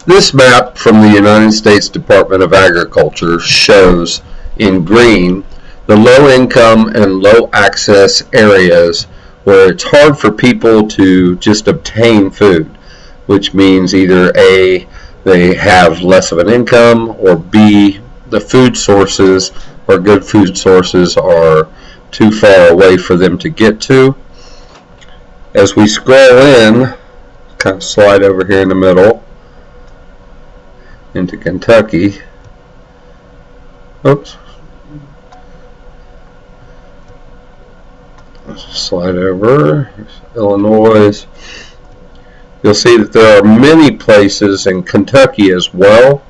This map from the United States Department of Agriculture shows in green the low income and low access areas where it's hard for people to just obtain food, which means either A, they have less of an income, or B, the food sources or good food sources are too far away for them to get to. As we scroll in, kind of slide over here in the middle into Kentucky. Oops. Slide over. Here's Illinois. You'll see that there are many places in Kentucky as well.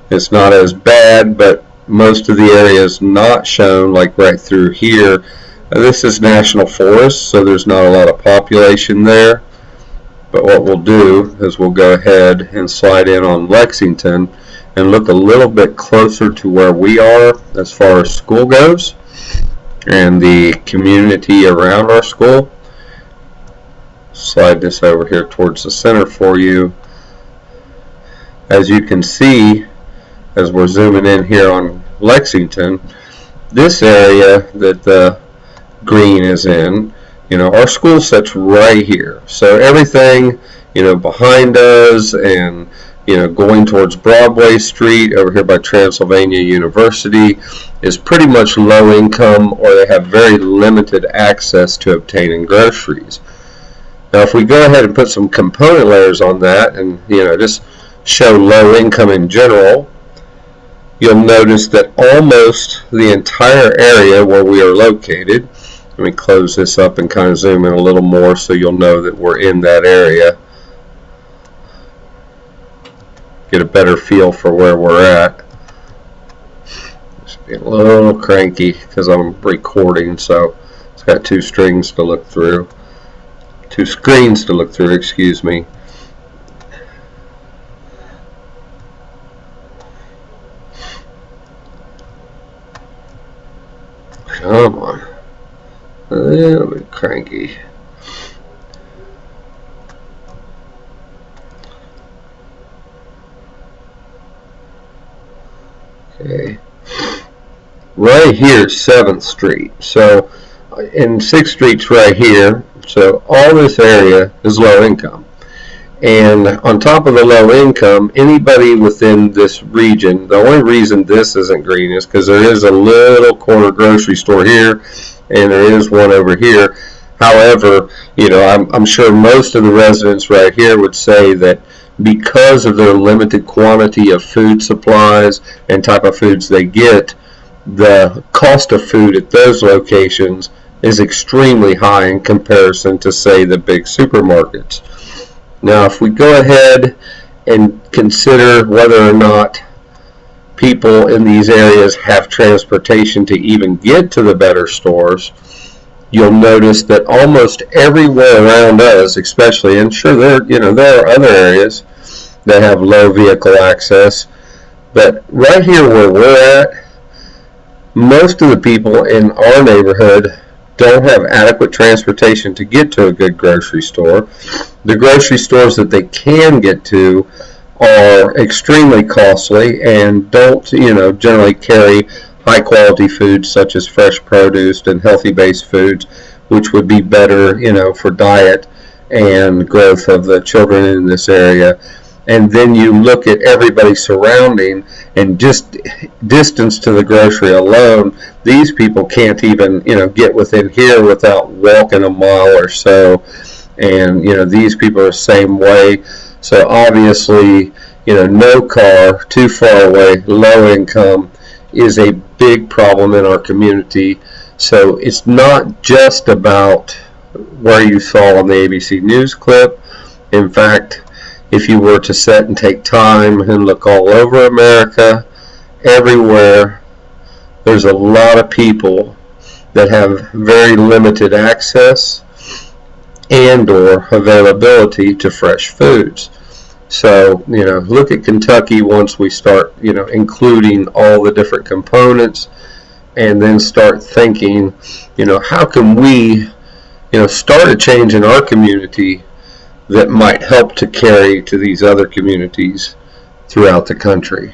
It's not as bad, but most of the area is not shown, like right through here. This is national forest, so there's not a lot of population there. But what we'll do is we'll go ahead and slide in on Lexington and look a little bit closer to where we are as far as school goes and the community around our school. Slide this over here towards the center for you. As you can see, as we're zooming in here on Lexington, this area that the green is in, our school sits right here. So everything, behind us and, going towards Broadway Street over here by Transylvania University is pretty much low income, or they have very limited access to obtaining groceries. Now, if we go ahead and put some component layers on that and, just show low income in general, you'll notice that almost the entire area where we are located, let me close this up and kind of zoom in a little more so you'll know that we're in that area. Get a better feel for where we're at. Just being a little cranky because I'm recording, so it's got two screens to look through, excuse me. Come on. A little bit cranky. Okay. Right here, 7th Street. So, and 6th Street's right here. So, all this area is low income. And on top of the low income, anybody within this region, the only reason this isn't green is because there is a little corner grocery store here, and there is one over here. However, I'm sure most of the residents right here would say that because of their limited quantity of food supplies and type of foods they get, the cost of food at those locations is extremely high in comparison to, say, the big supermarkets. Now, if we go ahead and consider whether or not people in these areas have transportation to even get to the better stores, you'll notice that almost everywhere around us, especially, and sure there are other areas that have low vehicle access, but right here where we're at, most of the people in our neighborhood don't have adequate transportation to get to a good grocery store. The grocery stores that they can get to are extremely costly and don't, generally carry high quality foods such as fresh produce and healthy based foods, which would be better, for diet and growth of the children in this area. And then you look at everybody surrounding, and just distance to the grocery alone, these people can't even, get within here without walking a mile or so. And, these people are the same way. So obviously, no car, too far away, low income is a big problem in our community. So it's not just about where you saw on the ABC News clip. In fact, if you were to sit and take time and look all over America, everywhere, there's a lot of people that have very limited access and or availability to fresh foods. So, look at Kentucky once we start, including all the different components, and then start thinking, how can we, start a change in our community that might help to carry to these other communities throughout the country.